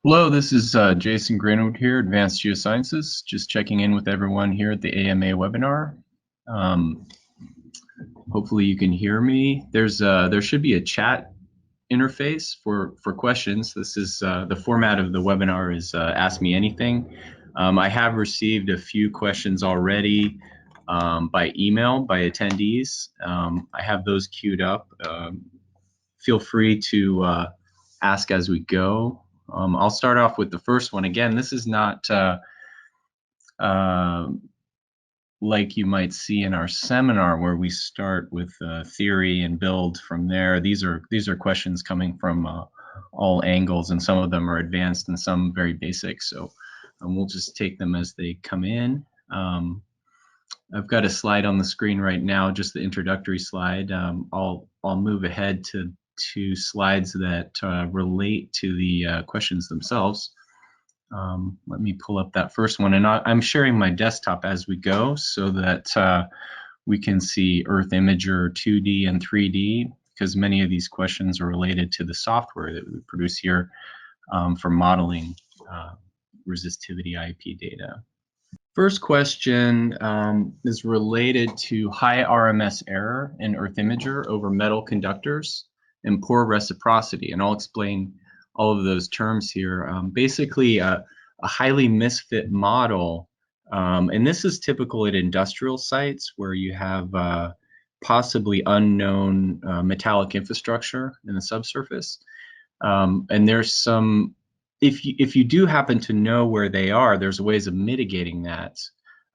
Hello, this is Jason Greenwood here, Advanced Geosciences. Just checking in with everyone here at the AMA webinar. Um, Hopefully you can hear me. There should be a chat interface for questions. This is the format of the webinar is Ask Me Anything. I have received a few questions already by email by attendees. I have those queued up. Feel free to ask as we go. I'll start off with the first one. Again, this is not uh, like you might see in our seminar where we start with theory and build from there. These are questions coming from all angles, and some of them are advanced and some very basic. So we'll just take them as they come in. I've got a slide on the screen right now, just the introductory slide. I'll move ahead to two slides that relate to the questions themselves. Let me pull up that first one, and I'm sharing my desktop as we go so that we can see Earth Imager 2D and 3D, because many of these questions are related to the software that we produce here for modeling resistivity IP data. First question is related to high RMS error in Earth Imager over metal conductors and poor reciprocity. And I'll explain all of those terms here. Basically, a highly misfit model, and this is typical at industrial sites where you have possibly unknown metallic infrastructure in the subsurface. And there's some, if you do happen to know where they are, there's ways of mitigating that.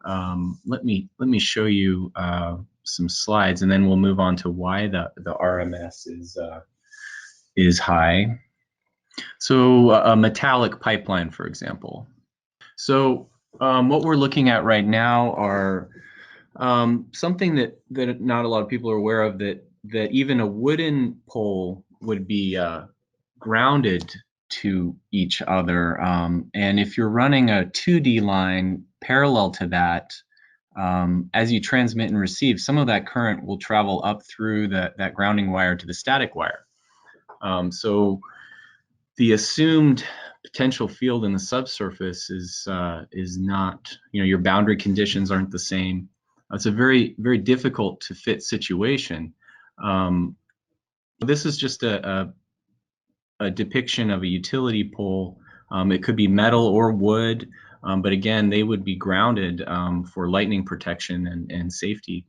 Let me show you some slides, and then we'll move on to why the RMS is high. So a metallic pipeline, for example. So what we're looking at right now are something that not a lot of people are aware of, that even a wooden pole would be grounded to each other. And if you're running a 2D line parallel to that, as you transmit and receive, some of that current will travel up through that grounding wire to the static wire. So the assumed potential field in the subsurface is not, your boundary conditions aren't the same. It's a very, very difficult to fit situation. This is just a depiction of a utility pole. It could be metal or wood, but again, they would be grounded for lightning protection and safety.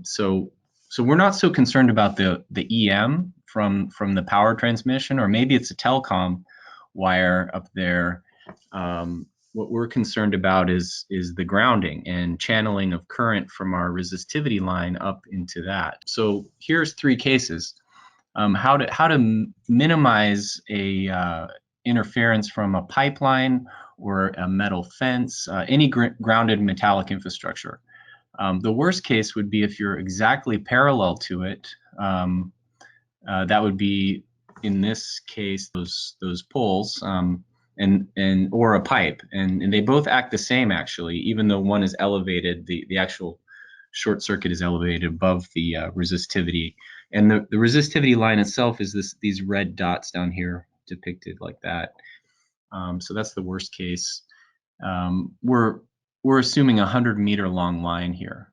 So we're not so concerned about the EM from the power transmission, or maybe it's a telecom wire up there. What we're concerned about is the grounding and channeling of current from our resistivity line up into that. So here's three cases. How to minimize a interference from a pipeline or a metal fence, any grounded metallic infrastructure. The worst case would be if you're exactly parallel to it. That would be, in this case, those poles, and or a pipe, and they both act the same actually, even though one is elevated. The actual short circuit is elevated above the resistivity, and the resistivity line itself is these red dots down here depicted like that. So that's the worst case. We're assuming 100-meter long line here.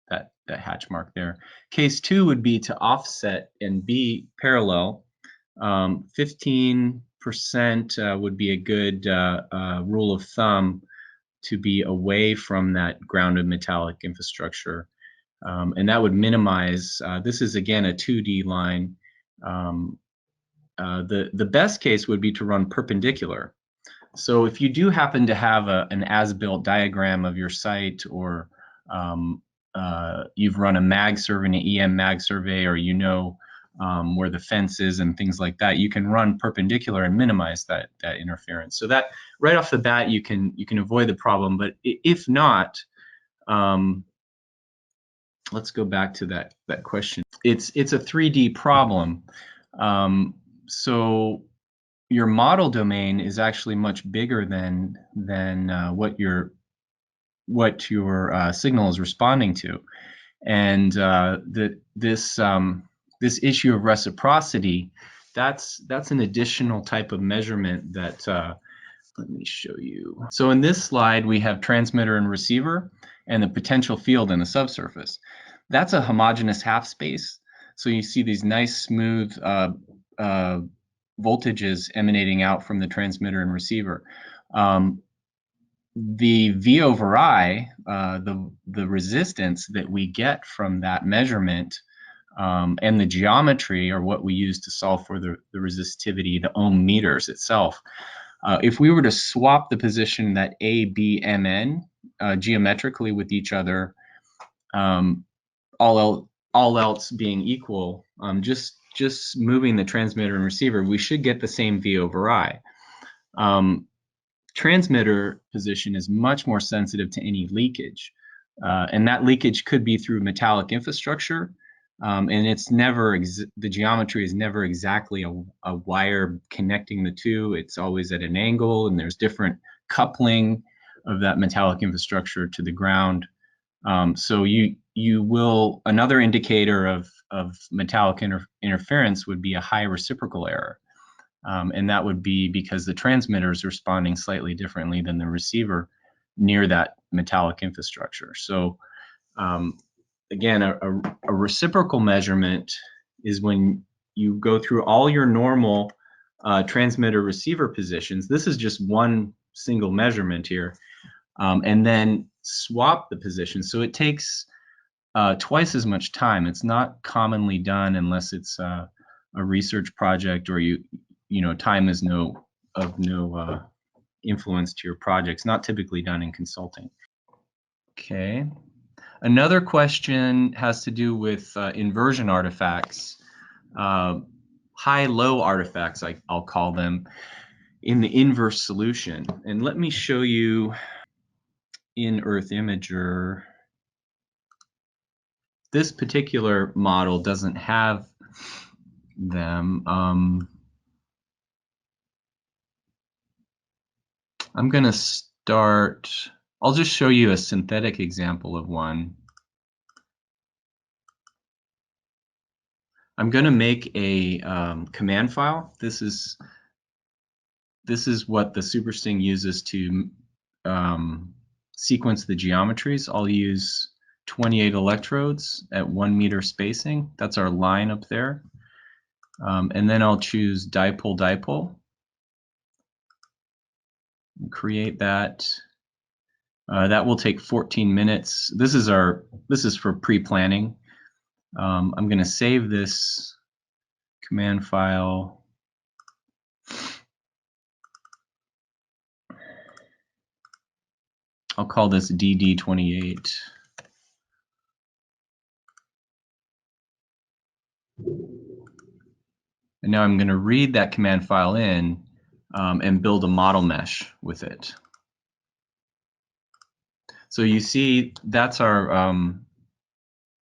That hatch mark there. Case 2 would be to offset and be parallel. 15% would be a good rule of thumb to be away from that grounded metallic infrastructure, and that would minimize. This is again a 2D line. The best case would be to run perpendicular. So if you do happen to have an as-built diagram of your site, or you've run a mag survey, an EM mag survey, or where the fence is and things like that, you can run perpendicular and minimize that interference. So that right off the bat, you can avoid the problem. But if not, let's go back to that question. It's a 3D problem. So your model domain is actually much bigger than what your signal is responding to, and this issue of reciprocity that's an additional type of measurement that let me show you. So in this slide, we have transmitter and receiver and the potential field in the subsurface. That's a homogeneous half space. So you see these nice smooth voltages emanating out from the transmitter and receiver. The V over I, the resistance that we get from that measurement and the geometry are what we use to solve for the resistivity, the ohm meters itself. If we were to swap the position that A, B, M, N geometrically with each other, all else being equal, just moving the transmitter and receiver, we should get the same V over I. Transmitter position is much more sensitive to any leakage, and that leakage could be through metallic infrastructure, and it's never the geometry is never exactly a wire connecting the two. It's always at an angle, and there's different coupling of that metallic infrastructure to the ground. So you will, another indicator of metallic interference would be a high reciprocal error. And that would be because the transmitter is responding slightly differently than the receiver near that metallic infrastructure. So again, a reciprocal measurement is when you go through all your normal transmitter receiver positions. This is just one single measurement here, and then swap the position. So it takes twice as much time. It's not commonly done unless it's a research project or time is of no influence to your projects. Not typically done in consulting. Okay. Another question has to do with inversion artifacts, high-low artifacts, I'll call them, in the inverse solution. And let me show you in Earth Imager. This particular model doesn't have them. I'm going to start, I'll just show you a synthetic example of one. I'm going to make a command file. This is what the SuperSting uses to sequence the geometries. I'll use 28 electrodes at 1 meter spacing. That's our line up there. And then I'll choose dipole. Create that. That will take 14 minutes. This is for pre-planning. I'm going to save this command file. I'll call this DD28. And now I'm going to read that command file in and build a model mesh with it. So you see, that's our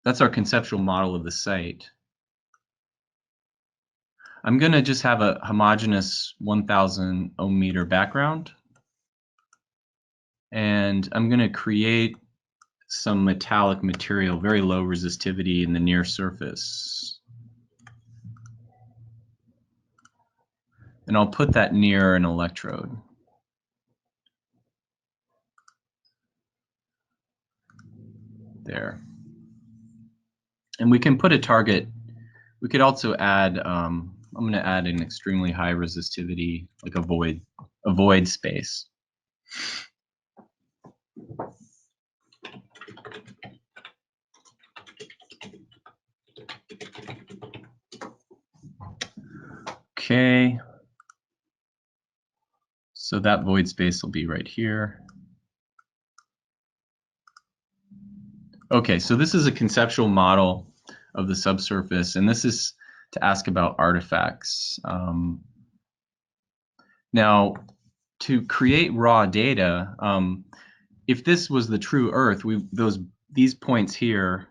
conceptual model of the site. I'm going to just have a homogeneous 1000 ohm meter background. And I'm going to create some metallic material, very low resistivity in the near surface. And I'll put that near an electrode. There. And we can put a target. We could also add, I'm going to add an extremely high resistivity, like a void space. Okay. So that void space will be right here. Okay, so this is a conceptual model of the subsurface, and this is to ask about artifacts. Now, to create raw data, if this was the true Earth, these points here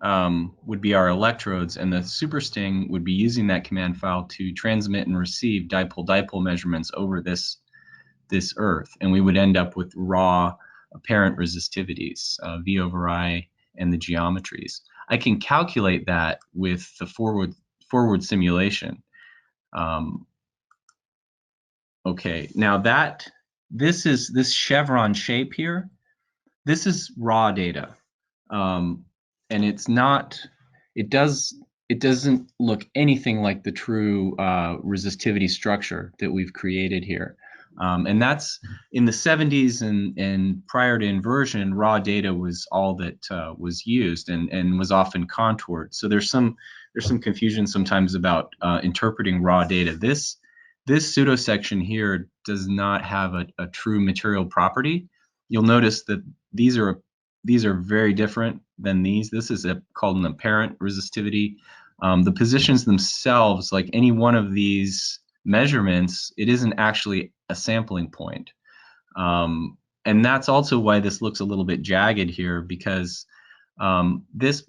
would be our electrodes, and the SuperSting would be using that command file to transmit and receive dipole measurements over this Earth, and we would end up with raw apparent resistivities, V over I, and the geometries. I can calculate that with the forward simulation. Okay, now this chevron shape here, this is raw data, and it doesn't look anything like the true resistivity structure that we've created here. And that's in the 70s and prior to inversion, raw data was all that was used and was often contoured. So there's some confusion sometimes about interpreting raw data. This pseudo section here does not have a true material property. You'll notice that these are very different than these. This is called an apparent resistivity. The positions themselves, like any one of these measurements, it isn't actually a sampling point. And that's also why this looks a little bit jagged here, because this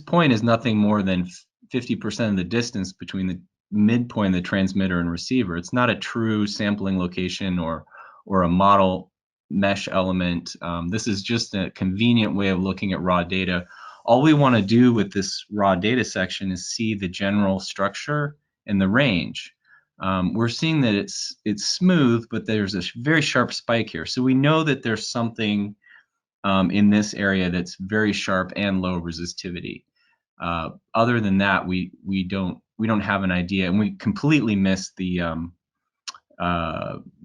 point is nothing more than 50% of the distance between the midpoint of the transmitter and receiver. It's not a true sampling location or a model mesh element. This is just a convenient way of looking at raw data. All we want to do with this raw data section is see the general structure and the range. We're seeing that it's smooth, but there's a very sharp spike here. So we know that there's something in this area that's very sharp and low resistivity. Other than that, we don't have an idea, and we completely miss the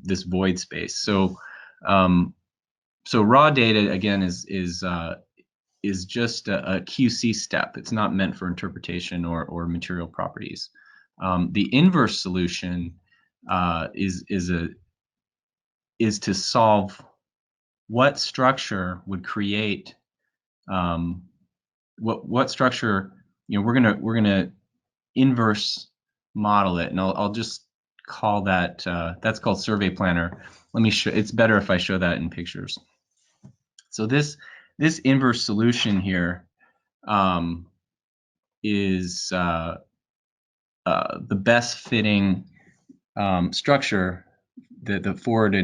this void space. So raw data again is just a QC step. It's not meant for interpretation or material properties. The inverse solution is to solve what structure would create what structure, we're gonna inverse model it, and I'll just call that that's called survey planner. Let me show. It's better if I show that in pictures. So this inverse solution here is the best fitting structure that the forward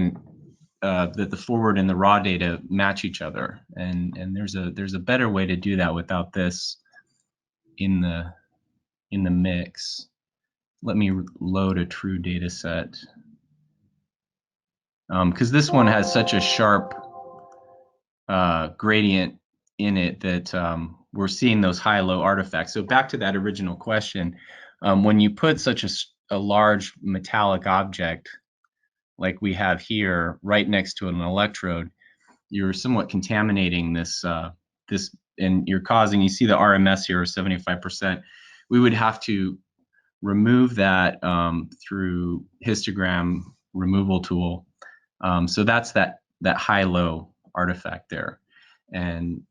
and the raw data match each other, and there's a better way to do that without this in the mix. Let me load a true data set, because this one has such a sharp gradient in it that we're seeing those high-low artifacts. So back to that original question, when you put such a large metallic object like we have here right next to an electrode, you're somewhat contaminating this, and you're causing, you see the RMS here is 75%. We would have to remove that through histogram removal tool. So that's that high-low artifact there. And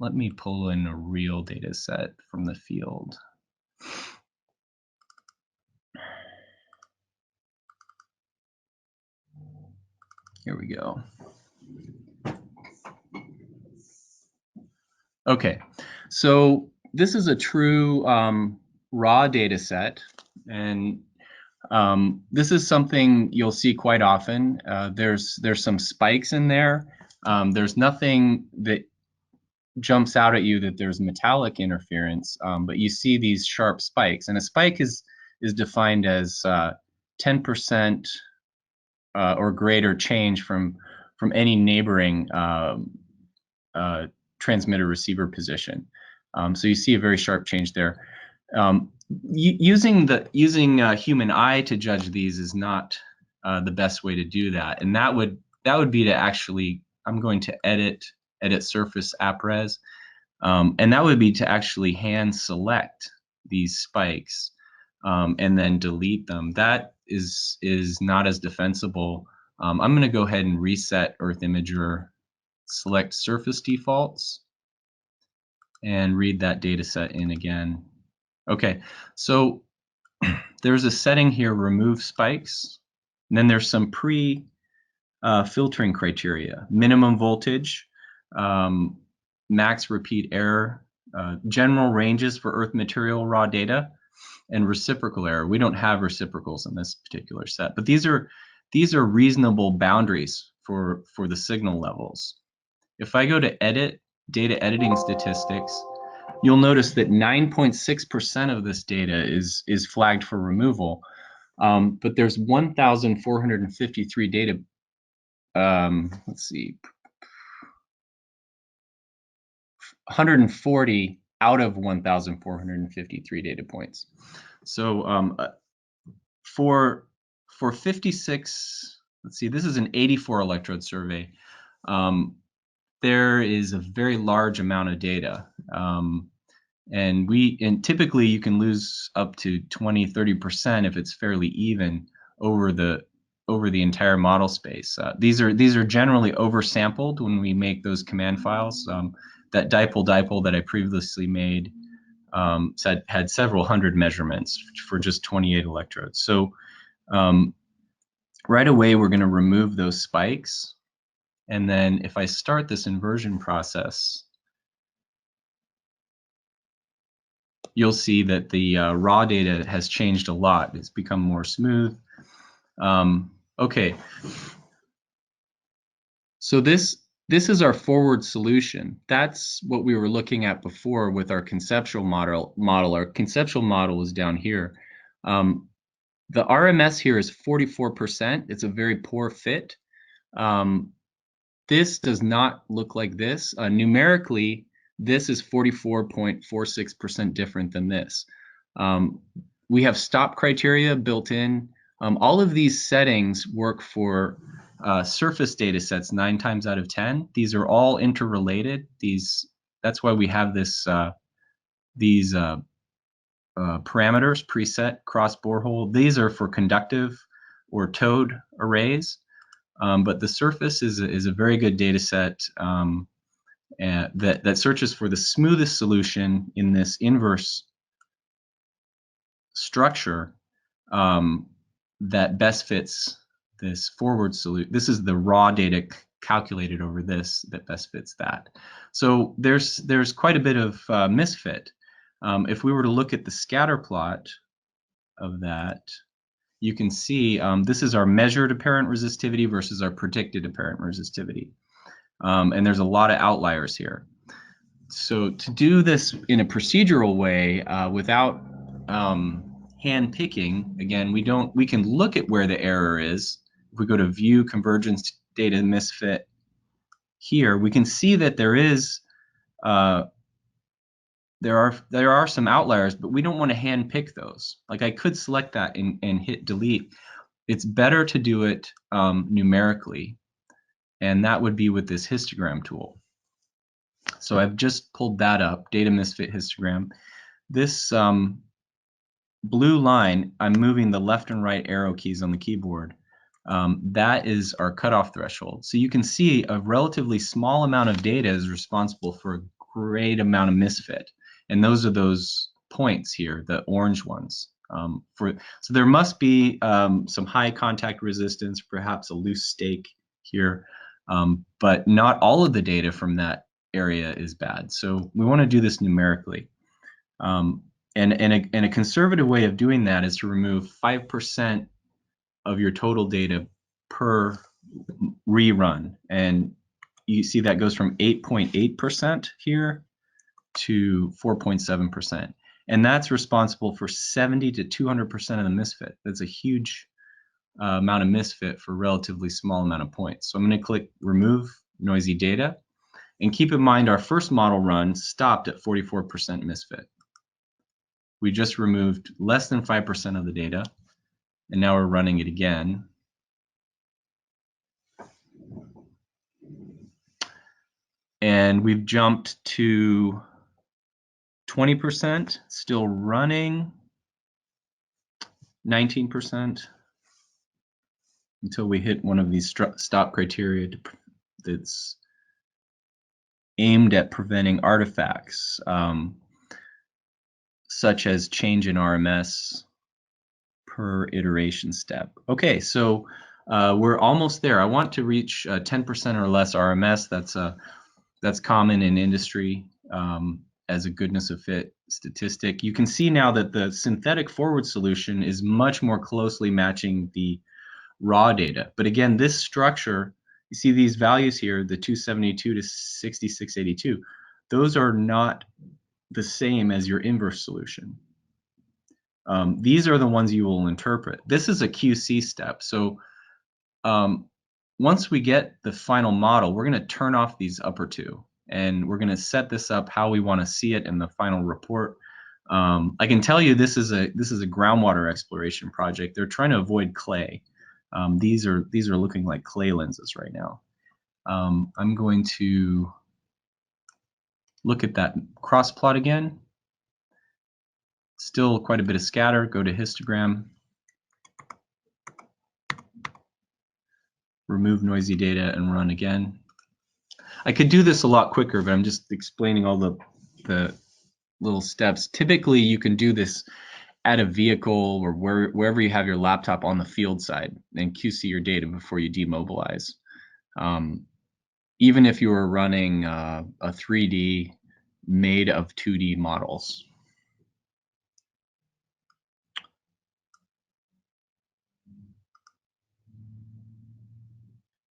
let me pull in a real data set from the field. Here we go. Okay, so this is a true raw data set, and this is something you'll see quite often. There's some spikes in there. There's nothing that jumps out at you that there's metallic interference, but you see these sharp spikes, and a spike is defined as 10% or greater change from any neighboring transmitter receiver position. So you see a very sharp change there. Using human eye to judge these is not the best way to do that, and that would be to actually, I'm going to edit surface apres, and that would be to actually hand select these spikes and then delete them. That is not as defensible. I'm going to go ahead and reset Earth Imager, select surface defaults, and read that data set in again. Okay, so there's a setting here, remove spikes, and then there's some filtering criteria: minimum voltage, max repeat error, general ranges for Earth material raw data, and reciprocal error. We don't have reciprocals in this particular set, but these are reasonable boundaries for the signal levels. If I go to edit, data editing statistics, you'll notice that 9.6% of this data is flagged for removal, but there's 1,453 data. Let's see, 140 out of 1,453 data points. So for 56, let's see, this is an 84 electrode survey. There is a very large amount of data. And typically you can lose up to 20-30% if it's fairly even over the entire model space. These are generally oversampled when we make those command files. That dipole that I previously made had several hundred measurements for just 28 electrodes. So right away we're going to remove those spikes, and then if I start this inversion process, you'll see that the raw data has changed a lot. It's become more smooth. Okay, so this is our forward solution. That's what we were looking at before with our conceptual model. Our conceptual model is down here. The RMS here is 44%. It's a very poor fit. This does not look like this. Numerically, this is 44.46% different than this. We have stop criteria built in. All of these settings work for surface data sets 9 times out of 10. These are all interrelated. That's why we have these parameters preset cross borehole. These are for conductive or towed arrays. But the surface is a very good data set that searches for the smoothest solution in this inverse structure that best fits this forward solution. This is the raw data calculated over this that best fits that. So there's quite a bit of misfit. If we were to look at the scatter plot of that, you can see this is our measured apparent resistivity versus our predicted apparent resistivity. And there's a lot of outliers here. So to do this in a procedural way without hand picking, again, we can look at where the error is. If we go to view convergence data misfit here, we can see that there are some outliers, but we don't want to hand pick those. Like I could select that and hit delete. It's better to do it numerically, and that would be with this histogram tool. So I've just pulled that up, data misfit histogram. This blue line, I'm moving the left and right arrow keys on the keyboard. That is our cutoff threshold. So you can see a relatively small amount of data is responsible for a great amount of misfit. And those are those points here, the orange ones. So there must be some high contact resistance, perhaps a loose stake here, but not all of the data from that area is bad. So we want to do this numerically. And a conservative way of doing that is to remove 5% of your total data per rerun. And you see that goes from 8.8% here to 4.7%. And that's responsible for 70 to 200% of the misfit. That's a huge amount of misfit for a relatively small amount of points. So I'm going to click remove noisy data. And keep in mind our first model run stopped at 44% misfit. We just removed less than 5% of the data, and now we're running it again. And we've jumped to 20%, still running, 19%, until we hit one of these stop criteria that's aimed at preventing artifacts, such as change in RMS per iteration step. Okay, so we're almost there. I want to reach 10% or less RMS. That's common in industry as a goodness of fit statistic. You can see now that the synthetic forward solution is much more closely matching the raw data. But again, this structure, you see these values here, the 272 to 6682, those are not the same as your inverse solution. These are the ones you will interpret. This is a QC step. So once we get the final model, we're going to turn off these upper two, and we're going to set this up how we want to see it in the final report. I can tell you this is a groundwater exploration project. They're trying to avoid clay. These are looking like clay lenses right now. I'm going to look at that cross plot again. Still quite a bit of scatter. Go to histogram. Remove noisy data and run again. I could do this a lot quicker, but I'm just explaining all the little steps. Typically, you can do this at a vehicle or wherever you have your laptop on the field side and QC your data before you demobilize. Even if you were running a 3D made of 2D models.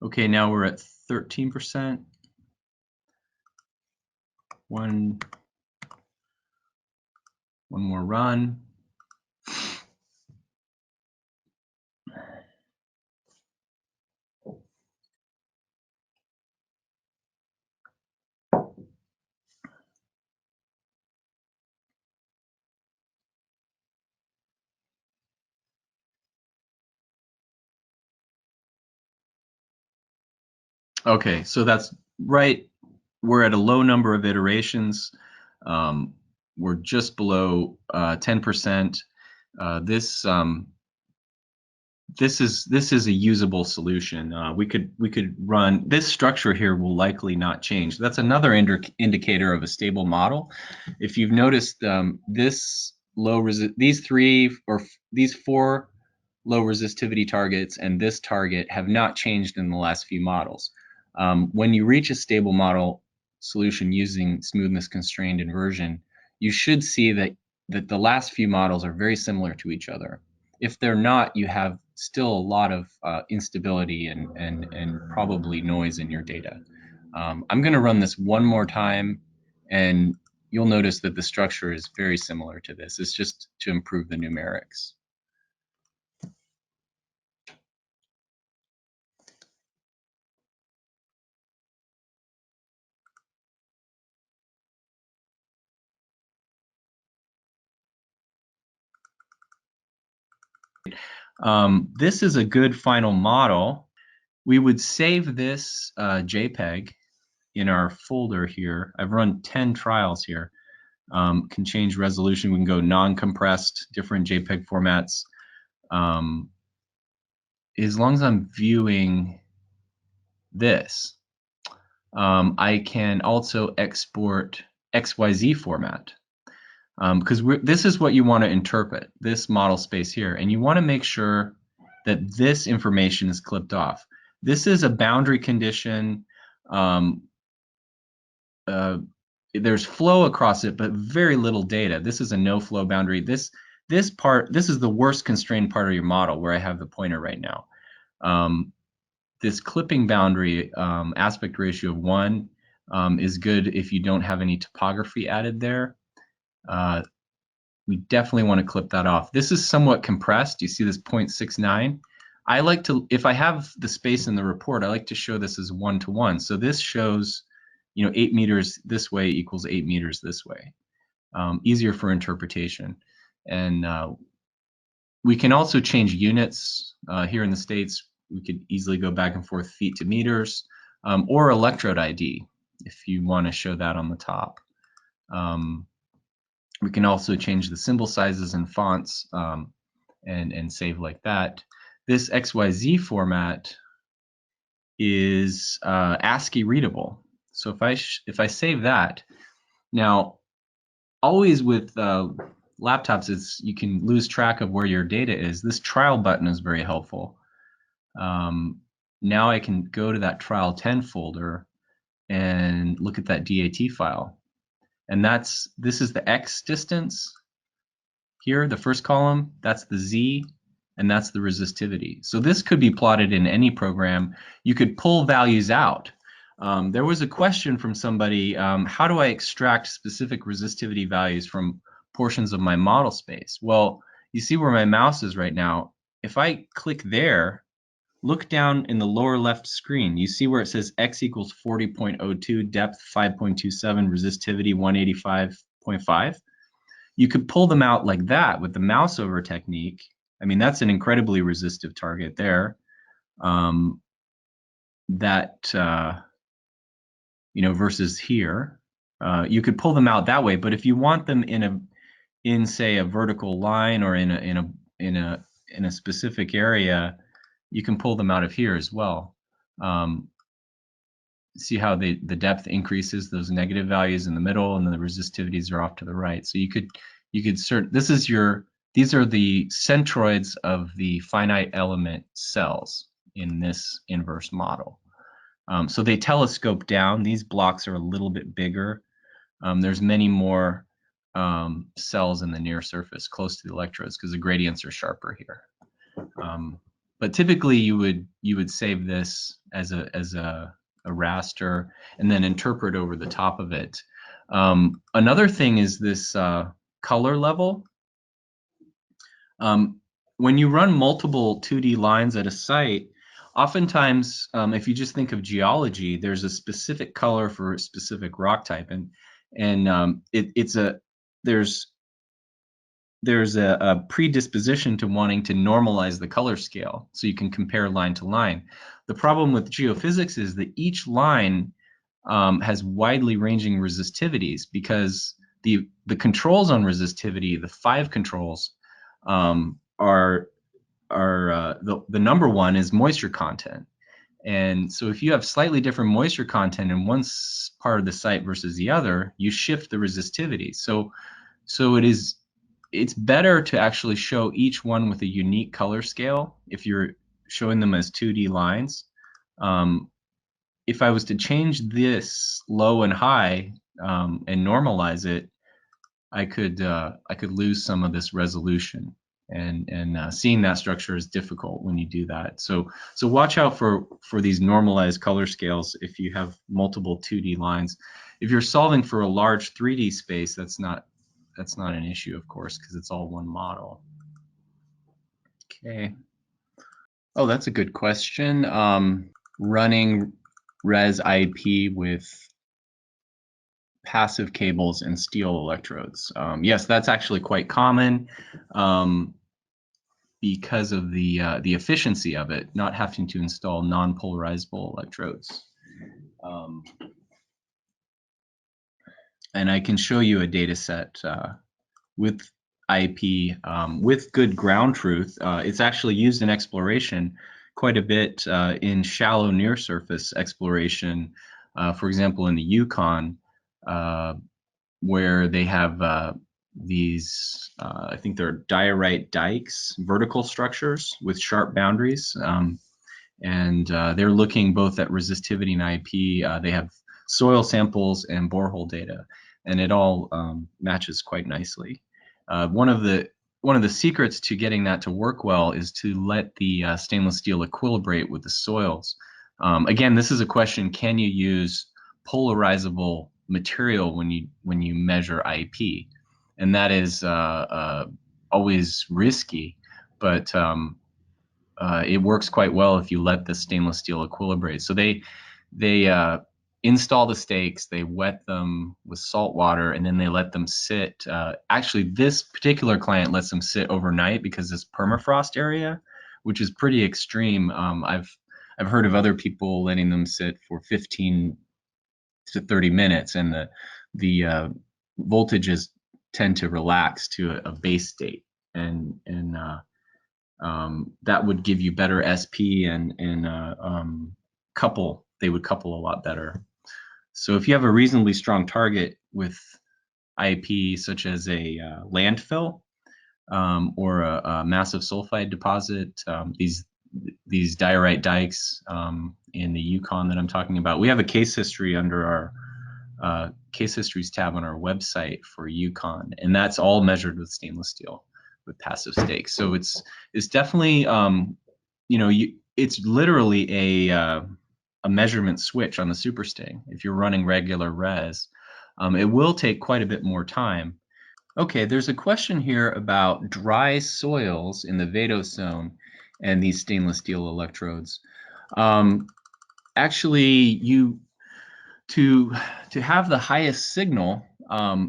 Okay, now we're at 13%. One more run. Okay, so that's right. We're at a low number of iterations. We're just below 10%. This is a usable solution. We could run this structure here will likely not change. That's another indicator of a stable model. If you've noticed, these four low resistivity targets and this target have not changed in the last few models. When you reach a stable model solution using smoothness constrained inversion, you should see that the last few models are very similar to each other. If they're not, you have still a lot of instability and probably noise in your data. I'm going to run this one more time, and you'll notice that the structure is very similar to this. It's just to improve the numerics. This is a good final model. We would save this JPEG in our folder here. I've run 10 trials here. Can change resolution. We can go non-compressed, different JPEG formats. As long as I'm viewing this, I can also export XYZ format. Because this is what you want to interpret, this model space here, and you want to make sure that this information is clipped off. This is a boundary condition. There's flow across it, but very little data. This is a no flow boundary. This is the worst constrained part of your model where I have the pointer right now. This clipping boundary aspect ratio of 1 is good if you don't have any topography added there. We definitely want to clip that off. This is somewhat compressed. You see this 0.69. I like to, if I have the space in the report, I like to show this as 1-to-1. So this shows, 8 meters this way equals 8 meters this way. Easier for interpretation. And we can also change units. Here in the States, we could easily go back and forth feet to meters, or electrode ID if you want to show that on the top. We can also change the symbol sizes and fonts and save like that. This XYZ format is ASCII readable. So if I save that, now always with laptops, you can lose track of where your data is. This trial button is very helpful. Now I can go to that trial 10 folder and look at that DAT file. And this is the X distance here, the first column, that's the Z, and that's the resistivity. So this could be plotted in any program. You could pull values out. There was a question from somebody, how do I extract specific resistivity values from portions of my model space? Well, you see where my mouse is right now. If I click there, look down in the lower left screen. You see where it says x equals 40.02, depth 5.27, resistivity 185.5. You could pull them out like that with the mouse over technique. I mean, that's an incredibly resistive target there. Versus here, you could pull them out that way. But if you want them in say a vertical line or in a specific area, you can pull them out of here as well. See how the depth increases, those negative values in the middle, and then the resistivities are off to the right. So you could these are the centroids of the finite element cells in this inverse model. So they telescope down. These blocks are a little bit bigger. There's many more cells in the near surface close to the electrodes because the gradients are sharper here. But typically you would save this as a raster and then interpret over the top of it. Another thing is this color level. When you run multiple 2D lines at a site, oftentimes, if you just think of geology, there's a specific color for a specific rock type, and there's a predisposition to wanting to normalize the color scale so you can compare line to line. The problem with geophysics is that each line has widely ranging resistivities because the controls on resistivity, the 5 controls, are the number one is moisture content. And so if you have slightly different moisture content in one part of the site versus the other, you shift the resistivity. So it's better to actually show each one with a unique color scale if you're showing them as 2D lines. If I was to change this low and high and normalize it, I could lose some of this resolution, and seeing that structure is difficult when you do that. So watch out for these normalized color scales if you have multiple 2D lines. If you're solving for a large 3D space, that's not an issue, of course, because it's all one model. Okay. Oh, that's a good question. Running res IP with passive cables and steel electrodes. Yes, that's actually quite common because of the efficiency of it, not having to install non-polarizable electrodes. And I can show you a data set with IP with good ground truth. It's actually used in exploration quite a bit in shallow near surface exploration, for example, in the Yukon, where they have these, I think they're diorite dikes, vertical structures with sharp boundaries. And they're looking both at resistivity and IP. They have soil samples and borehole data, and it all matches quite nicely. One of the secrets to getting that to work well is to let the stainless steel equilibrate with the soils. Again, this is a question: can you use polarizable material when you measure IP? And that is always risky, but it works quite well if you let the stainless steel equilibrate. So they install the stakes, they wet them with salt water, and then they let them sit. Actually, this particular client lets them sit overnight because this permafrost area, which is pretty extreme. I've heard of other people letting them sit for 15 to 30 minutes, and the voltages tend to relax to a base state, and that would give you better SP and couple. They would couple a lot better. So if you have a reasonably strong target with IP, such as a landfill or a massive sulfide deposit, these diorite dikes in the Yukon that I'm talking about, we have a case history under our case histories tab on our website for Yukon, and that's all measured with stainless steel with passive stakes. So it's definitely it's literally a a measurement switch on the supersting if you're running regular res. It will take quite a bit more time. Okay, there's a question here about dry soils in the vadose zone and these stainless steel electrodes. Actually, to have the highest signal,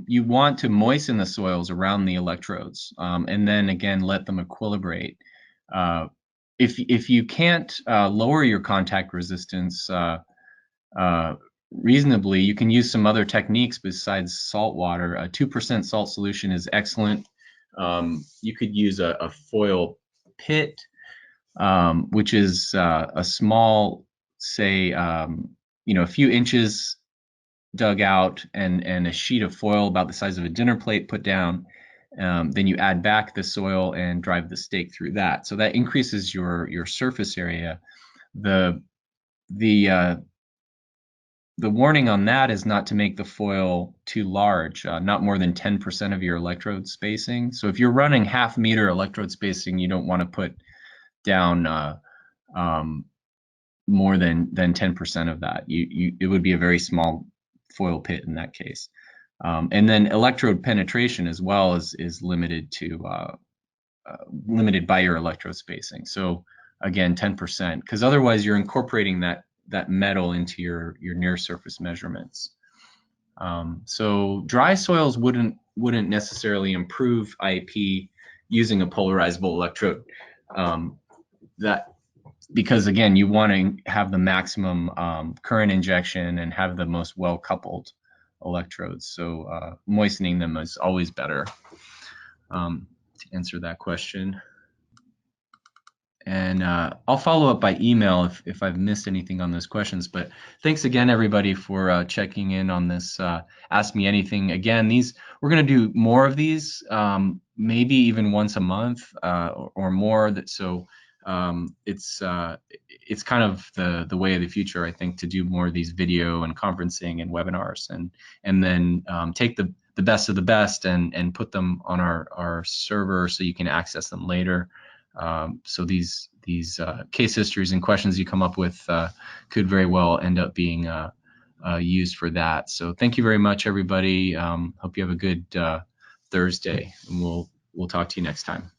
you want to moisten the soils around the electrodes, and then again let them equilibrate. If you can't lower your contact resistance reasonably, you can use some other techniques besides salt water. A 2% salt solution is excellent. You could use a foil pit, which is a small, say, a few inches dug out, and a sheet of foil about the size of a dinner plate put down. Then you add back the soil and drive the stake through that. So that increases your surface area. The warning on that is not to make the foil too large, not more than 10% of your electrode spacing. So if you're running half-meter electrode spacing, you don't want to put down more than 10% of that. It would be a very small foil pit in that case. And then electrode penetration as well is limited by your electrode spacing. So again, 10%, because otherwise you're incorporating that metal into your near surface measurements. So dry soils wouldn't necessarily improve IP using a polarizable electrode. Because again, you want to have the maximum current injection and have the most well coupled electrodes. So moistening them is always better, to answer that question. And I'll follow up by email if I've missed anything on those questions. But thanks again, everybody, for checking in on this Ask Me Anything. Again, we're going to do more of these, maybe even once a month or more. So it's kind of the way of the future, I think, to do more of these video and conferencing and webinars, and then take the best of the best and put them on our server so you can access them later. So these case histories and questions you come up with could very well end up being used for that. So thank you very much, everybody. Hope you have a good Thursday, and we'll talk to you next time.